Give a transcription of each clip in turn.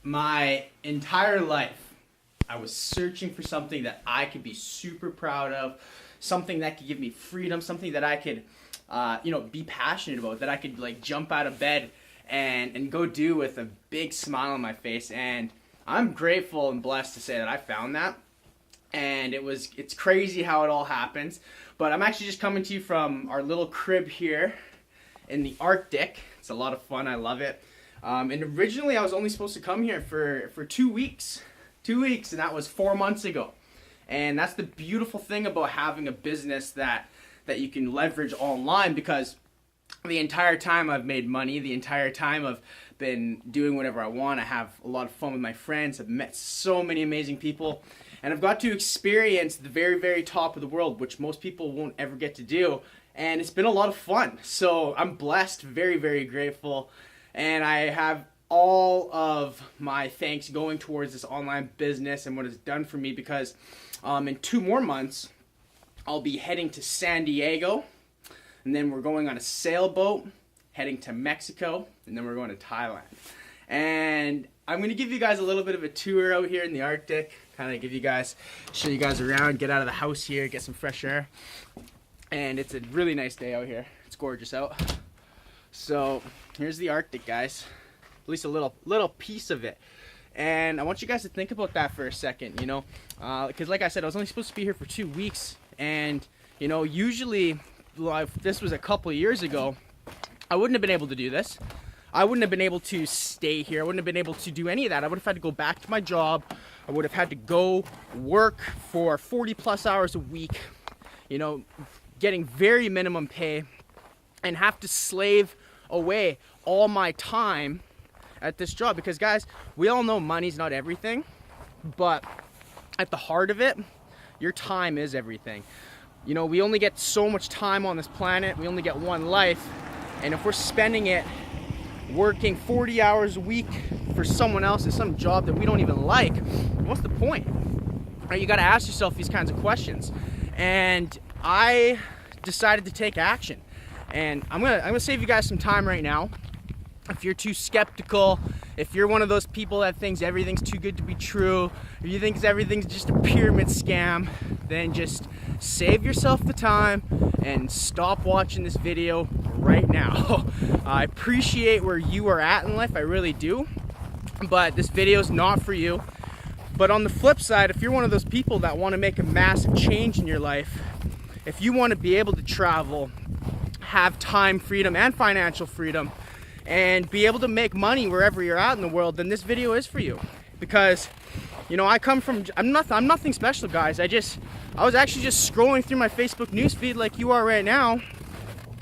My entire life, I was searching for something that I could be super proud of, something that could give me freedom, something that I could, be passionate about, that I could like jump out of bed and go do with a big smile on my face. And I'm grateful and blessed to say that I found that. And it's crazy how it all happens. But I'm actually just coming to you from our little crib here in the Arctic. It's a lot of fun. I love it. And originally I was only supposed to come here for 2 weeks. 2 weeks, and that was 4 months ago. And that's the beautiful thing about having a business that you can leverage online, because the entire time I've made money, the entire time I've been doing whatever I want. I have a lot of fun with my friends. I've met so many amazing people, and I've got to experience the very, very top of the world, which most people won't ever get to do. And it's been a lot of fun. So I'm blessed, very, very grateful. And I have all of my thanks going towards this online business and what it's done for me, because in 2 more months, I'll be heading to San Diego, and then we're going on a sailboat, heading to Mexico, and then we're going to Thailand. And I'm going to give you guys a little bit of a tour out here in the Arctic, kind of show you guys around, get out of the house here, get some fresh air. And it's a really nice day out here. It's gorgeous out. So here's the Arctic, guys. At least a little piece of it. And I want you guys to think about that for a second, because like I said, I was only supposed to be here for 2 weeks. And, usually, if this was a couple of years ago, I wouldn't have been able to do this. I wouldn't have been able to stay here. I wouldn't have been able to do any of that. I would have had to go back to my job. I would have had to go work for 40 plus hours a week, getting very minimum pay, and have to slave away all my time at this job. Because guys, we all know money's not everything, but at the heart of it, your time is everything. We only get so much time on this planet. We only get one life. And if we're spending it working 40 hours a week for someone else in some job that we don't even like, what's the point? Right? You got to ask yourself these kinds of questions. And I decided to take action. And I'm gonna save you guys some time right now. If you're too skeptical, if you're one of those people that thinks everything's too good to be true, or you think everything's just a pyramid scam, then just save yourself the time and stop watching this video right now. I appreciate where you are at in life, I really do, but this video is not for you. But on the flip side, if you're one of those people that want to make a massive change in your life, if you want to be able to travel, have time freedom and financial freedom, and be able to make money wherever you're at in the world, then this video is for you. Because, I'm nothing special, guys. I was actually just scrolling through my Facebook newsfeed like you are right now,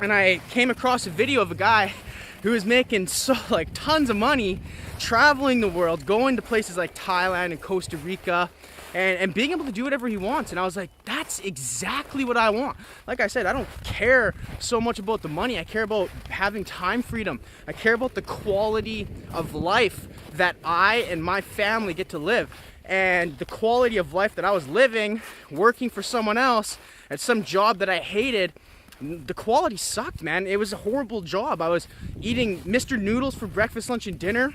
and I came across a video of a guy who was making tons of money traveling the world, going to places like Thailand and Costa Rica, and being able to do whatever he wants. And I was like, that's exactly what I want. Like I said, I don't care so much about the money. I care about having time freedom. I care about the quality of life that I and my family get to live. And the quality of life that I was living, working for someone else at some job that I hated, the quality sucked, man. It was a horrible job. I was eating Mr. Noodles for breakfast, lunch, and dinner.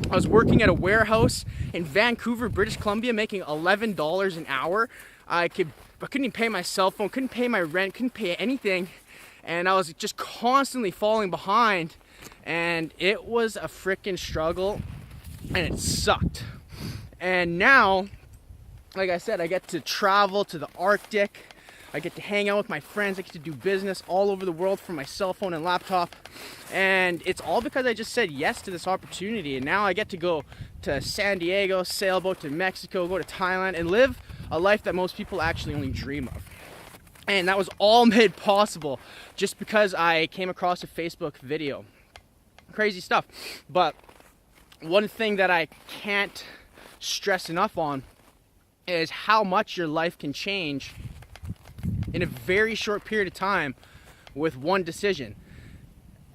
I was working at a warehouse in Vancouver, British Columbia, making $11 an hour. I couldn't even pay my cell phone, couldn't pay my rent, couldn't pay anything. And I was just constantly falling behind. And it was a freaking struggle, and it sucked. And now, like I said, I get to travel to the Arctic. I get to hang out with my friends. I get to do business all over the world from my cell phone and laptop. And it's all because I just said yes to this opportunity. And now I get to go to San Diego, sailboat to Mexico, go to Thailand, and live a life that most people actually only dream of. And that was all made possible just because I came across a Facebook video. Crazy stuff. But one thing that I can't stress enough on is how much your life can change in a very short period of time with one decision.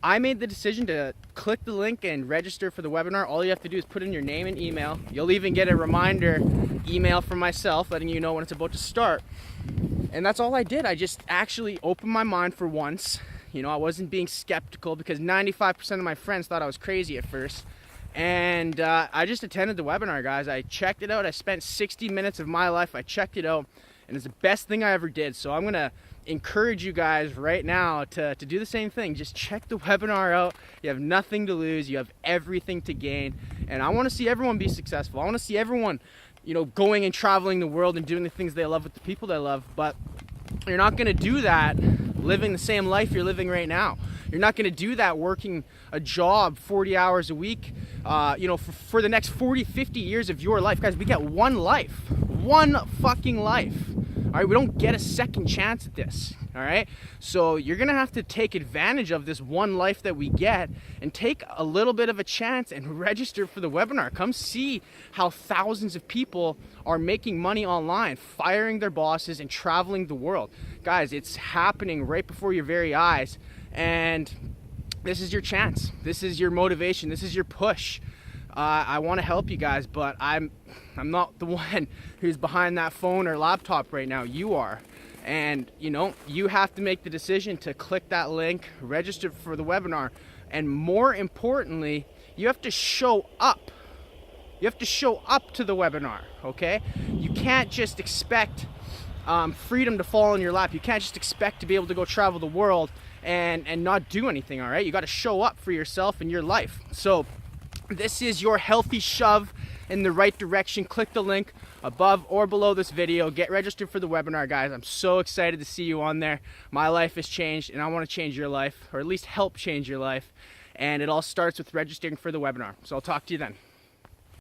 I made the decision to click the link and register for the webinar. All you have to do is put in your name and email. You'll even get a reminder email from myself letting you know when it's about to start. And that's all I did. I just actually opened my mind for once. I wasn't being skeptical, because 95% of my friends thought I was crazy at first. And I just attended the webinar, guys. I checked it out. I spent 60 minutes of my life. I checked it out, and it's the best thing I ever did. So I'm gonna encourage you guys right now to do the same thing. Just check the webinar out. You have nothing to lose. You have everything to gain. And I want to see everyone be successful. I want to see everyone, you know, going and traveling the world and doing the things they love with the people they love. But you're not gonna do that living the same life you're living right now. You're not gonna do that working a job 40 hours a week, you know, for the next 40, 50 years of your life. Guys, we get one life, one fucking life. All right, we don't get a second chance at this. All right, so you're gonna have to take advantage of this one life that we get and take a little bit of a chance and register for the webinar. Come see how thousands of people are making money online, firing their bosses and traveling the world. Guys, it's happening right before your very eyes, and this is your chance. This is your motivation. This is your push. I want to help you guys, but I'm not the one who's behind that phone or laptop right now. You are. And, you know, you have to make the decision to click that link, register for the webinar, and more importantly, you have to show up. You have to show up to the webinar, okay? You can't just expect freedom to fall in your lap. You can't just expect to be able to go travel the world and not do anything, all right? You got to show up for yourself and your life. So this is your healthy shove in the right direction. Click the link above or below this video. Get registered for the webinar, guys. I'm so excited to see you on there. My life has changed, and I want to change your life, or at least help change your life. And it all starts with registering for the webinar. So I'll talk to you then.